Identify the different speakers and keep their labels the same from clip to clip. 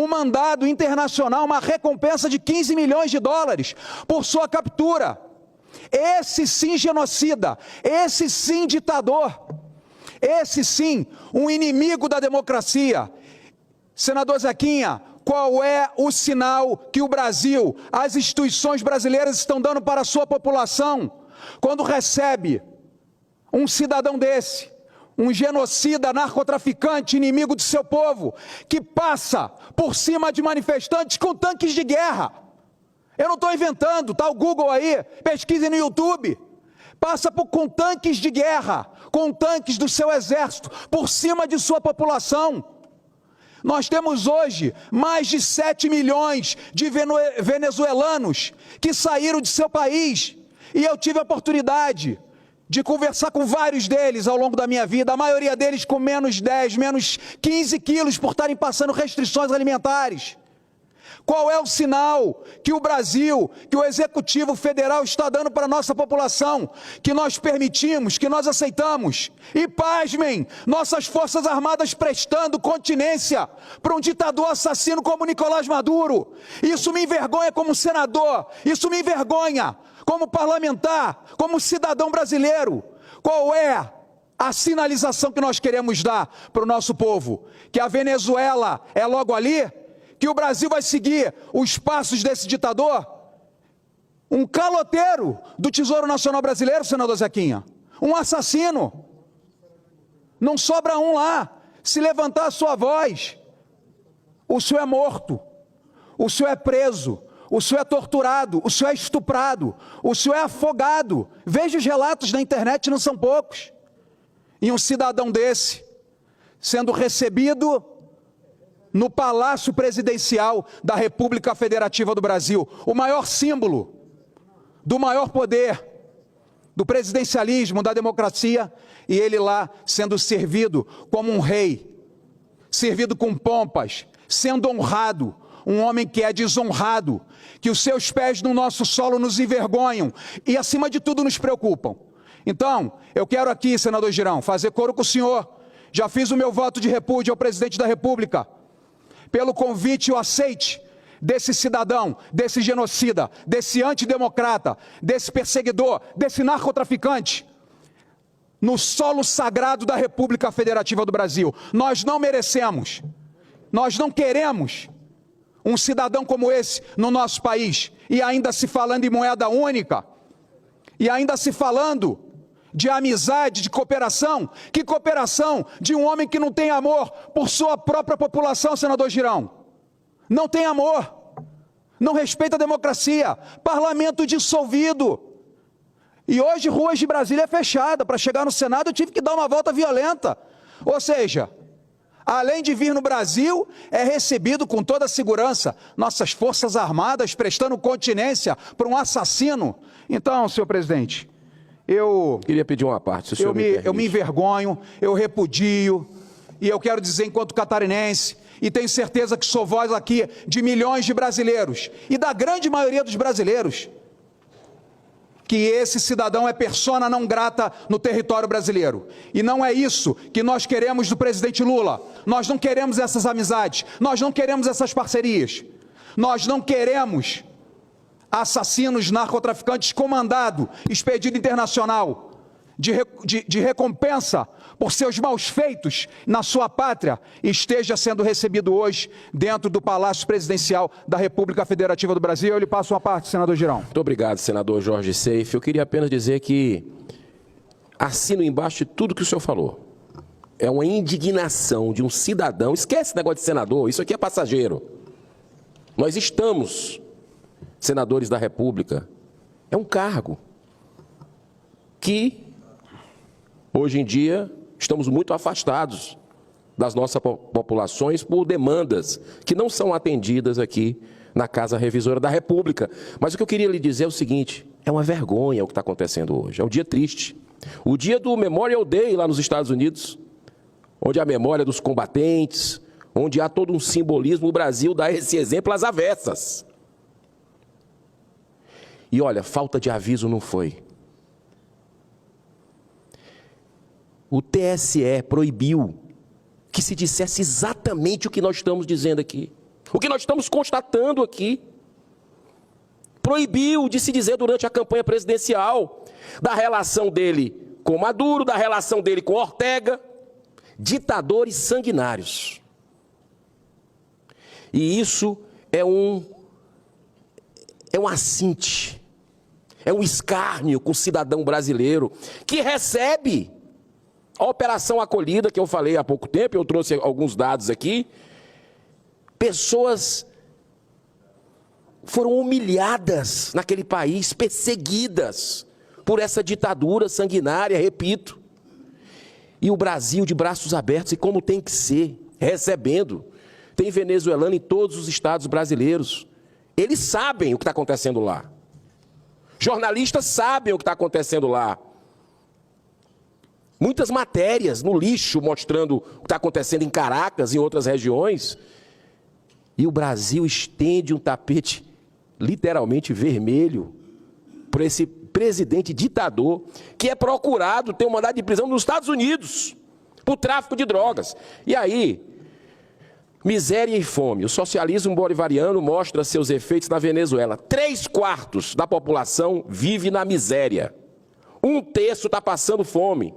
Speaker 1: um mandado internacional, uma recompensa de 15 milhões de dólares por sua captura. Esse sim genocida, esse sim ditador, esse sim um inimigo da democracia. Senador Zequinha, qual é o sinal que o Brasil, as instituições brasileiras estão dando para a sua população quando recebe um cidadão desse, um genocida, narcotraficante, inimigo de seu povo, que passa por cima de manifestantes com tanques de guerra? Eu não estou inventando, está o Google aí, pesquise no YouTube. Passa com tanques de guerra, com tanques do seu exército, por cima de sua população. Nós temos hoje mais de 7 milhões de venezuelanos que saíram de seu país. E eu tive a oportunidade de conversar com vários deles ao longo da minha vida, a maioria deles com menos 10, menos 15 quilos por estarem passando restrições alimentares. Qual é o sinal que o Brasil, que o Executivo Federal está dando para a nossa população, que nós permitimos, que nós aceitamos? E pasmem, nossas Forças Armadas prestando continência para um ditador assassino como Nicolás Maduro. Isso me envergonha como senador, isso me envergonha como parlamentar, como cidadão brasileiro. Qual é a sinalização que nós queremos dar para o nosso povo? Que a Venezuela é logo ali? Que o Brasil vai seguir os passos desse ditador? Um caloteiro do Tesouro Nacional Brasileiro, senador Zequinha. Um assassino. Não sobra um lá. Se levantar a sua voz, o senhor é morto, o senhor é preso, o senhor é torturado, o senhor é estuprado, o senhor é afogado. Veja os relatos na internet, não são poucos. E um cidadão desse, sendo recebido no Palácio Presidencial da República Federativa do Brasil, o maior símbolo do maior poder, do presidencialismo, da democracia, e ele lá sendo servido como um rei, servido com pompas, sendo honrado, um homem que é desonrado, que os seus pés no nosso solo nos envergonham e, acima de tudo, nos preocupam. Então, eu quero aqui, senador Girão, fazer coro com o senhor. Já fiz o meu voto de repúdio ao presidente da República, pelo convite e o aceite desse cidadão, desse genocida, desse antidemocrata, desse perseguidor, desse narcotraficante, no solo sagrado da República Federativa do Brasil. Nós não merecemos, nós não queremos um cidadão como esse no nosso país, e ainda se falando em moeda única, e ainda se falando de amizade, de cooperação. Que cooperação de um homem que não tem amor por sua própria população, senador Girão? Não tem amor, não respeita a democracia, parlamento dissolvido. E hoje ruas de Brasília é fechada. Para chegar no Senado eu tive que dar uma volta violenta. Ou seja, além de vir no Brasil, é recebido com toda a segurança, nossas Forças Armadas prestando continência para um assassino. Então, senhor presidente, eu queria pedir uma parte, se o senhor me permite. Eu me envergonho, eu repudio, e eu quero dizer enquanto catarinense, e tenho certeza que sou voz aqui de milhões de brasileiros, e da grande maioria dos brasileiros, que esse cidadão é persona não grata no território brasileiro. E não é isso que nós queremos do presidente Lula. Nós não queremos essas amizades, nós não queremos essas parcerias, nós não queremos assassinos, narcotraficantes com mandado, expedido internacional, de recompensa por seus maus feitos na sua pátria, esteja sendo recebido hoje dentro do Palácio Presidencial da República Federativa do Brasil. Eu lhe passo uma parte, senador Girão.
Speaker 2: Muito obrigado, senador Jorge Seife. Eu queria apenas dizer que assino embaixo de tudo que o senhor falou. É uma indignação de um cidadão. Esquece esse negócio de senador, isso aqui é passageiro. Nós estamos senadores da República. É um cargo que, hoje em dia, estamos muito afastados das nossas populações por demandas que não são atendidas aqui na Casa Revisora da República. Mas o que eu queria lhe dizer é o seguinte: é uma vergonha o que está acontecendo hoje, é um dia triste. O dia do Memorial Day lá nos Estados Unidos, onde a memória dos combatentes, onde há todo um simbolismo, o Brasil dá esse exemplo às avessas. E olha, falta de aviso não foi. O TSE proibiu que se dissesse exatamente o que nós estamos dizendo aqui. O que nós estamos constatando aqui. Proibiu de se dizer durante a campanha presidencial da relação dele com Maduro, da relação dele com Ortega, ditadores sanguinários. E isso é um assinte, é um escárnio com o cidadão brasileiro que recebe a Operação Acolhida, que eu falei há pouco tempo, eu trouxe alguns dados aqui. Pessoas foram humilhadas naquele país, perseguidas por essa ditadura sanguinária, repito. E o Brasil de braços abertos, e como tem que ser, recebendo. Tem venezuelano em todos os estados brasileiros. Eles sabem o que está acontecendo lá. Jornalistas sabem o que está acontecendo lá. Muitas matérias no lixo mostrando o que está acontecendo em Caracas e em outras regiões. E o Brasil estende um tapete literalmente vermelho por esse presidente ditador que é procurado, tem um mandado de prisão nos Estados Unidos por tráfico de drogas. E aí, miséria e fome. O socialismo bolivariano mostra seus efeitos na Venezuela. 3/4 da população vive na miséria. 1/3 está passando fome.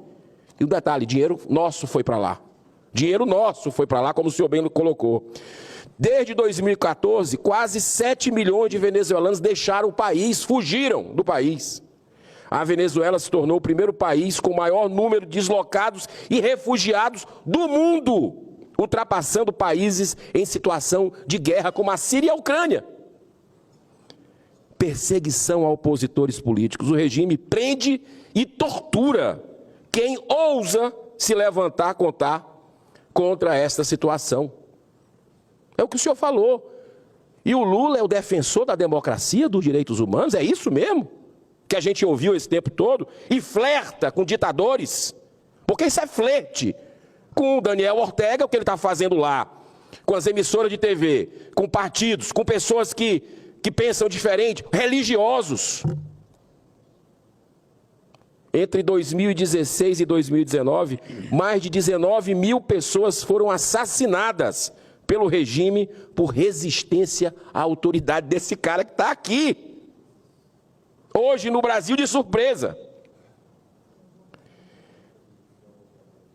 Speaker 2: E um detalhe, dinheiro nosso foi para lá. Dinheiro nosso foi para lá, como o senhor bem colocou. Desde 2014, quase 7 milhões de venezuelanos deixaram o país, fugiram do país. A Venezuela se tornou o primeiro país com o maior número de deslocados e refugiados do mundo, ultrapassando países em situação de guerra como a Síria e a Ucrânia. Perseguição a opositores políticos. O regime prende e tortura quem ousa se levantar contra esta situação. É o que o senhor falou. E o Lula é o defensor da democracia, dos direitos humanos? É isso mesmo? Que a gente ouviu esse tempo todo? E flerta com ditadores? Porque isso é flerte com o Daniel Ortega, o que ele está fazendo lá, com as emissoras de TV, com partidos, com pessoas que pensam diferente, religiosos. Entre 2016 e 2019, mais de 19 mil pessoas foram assassinadas pelo regime por resistência à autoridade desse cara que está aqui. Hoje, no Brasil, de surpresa.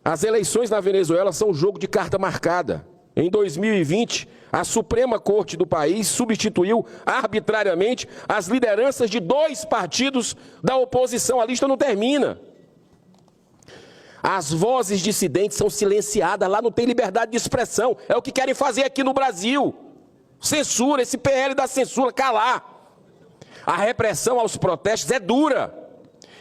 Speaker 2: As eleições na Venezuela são um jogo de carta marcada. Em 2020, a Suprema Corte do país substituiu arbitrariamente as lideranças de 2 partidos da oposição. A lista não termina. As vozes dissidentes são silenciadas, lá não tem liberdade de expressão. É o que querem fazer aqui no Brasil. Censura, esse PL da censura, calar. A repressão aos protestos é dura.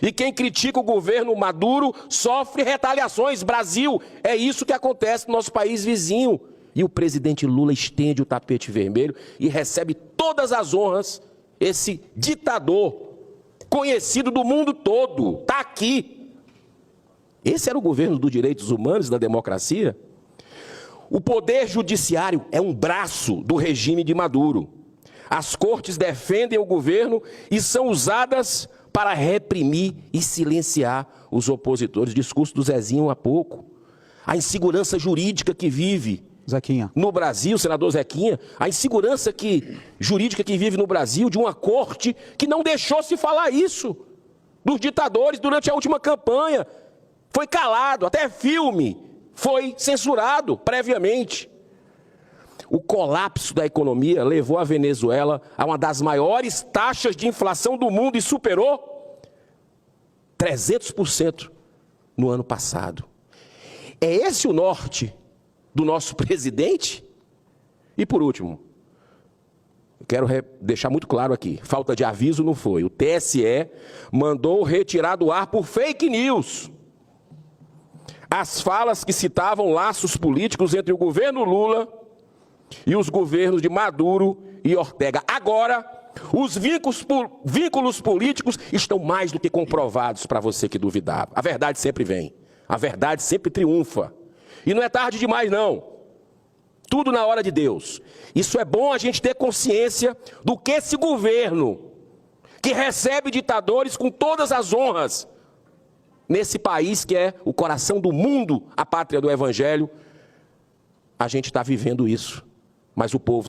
Speaker 2: E quem critica o governo Maduro sofre retaliações. Brasil, é isso que acontece no nosso país vizinho. E o presidente Lula estende o tapete vermelho e recebe todas as honras. Esse ditador, conhecido do mundo todo, está aqui. Esse era o governo dos direitos humanos e da democracia? O poder judiciário é um braço do regime de Maduro. As cortes defendem o governo e são usadas para reprimir e silenciar os opositores. Discurso do Zezinho há pouco. A insegurança jurídica que vive
Speaker 1: Zequinha.
Speaker 2: No Brasil, senador Zequinha, a insegurança jurídica que vive no Brasil de uma corte que não deixou se falar isso dos ditadores durante a última campanha. Foi calado, até filme foi censurado previamente. O colapso da economia levou a Venezuela a uma das maiores taxas de inflação do mundo e superou 300% no ano passado. É esse o norte do nosso presidente? E por último, quero deixar muito claro aqui, falta de aviso não foi. O TSE mandou retirar do ar por fake news as falas que citavam laços políticos entre o governo Lula e os governos de Maduro e Ortega. Agora, os vínculos políticos estão mais do que comprovados para você que duvidava. A verdade sempre vem, a verdade sempre triunfa. E não é tarde demais, não. Tudo na hora de Deus. Isso é bom a gente ter consciência do que esse governo, que recebe ditadores com todas as honras, nesse país que é o coração do mundo, a pátria do Evangelho, a gente está vivendo isso. Mas o povo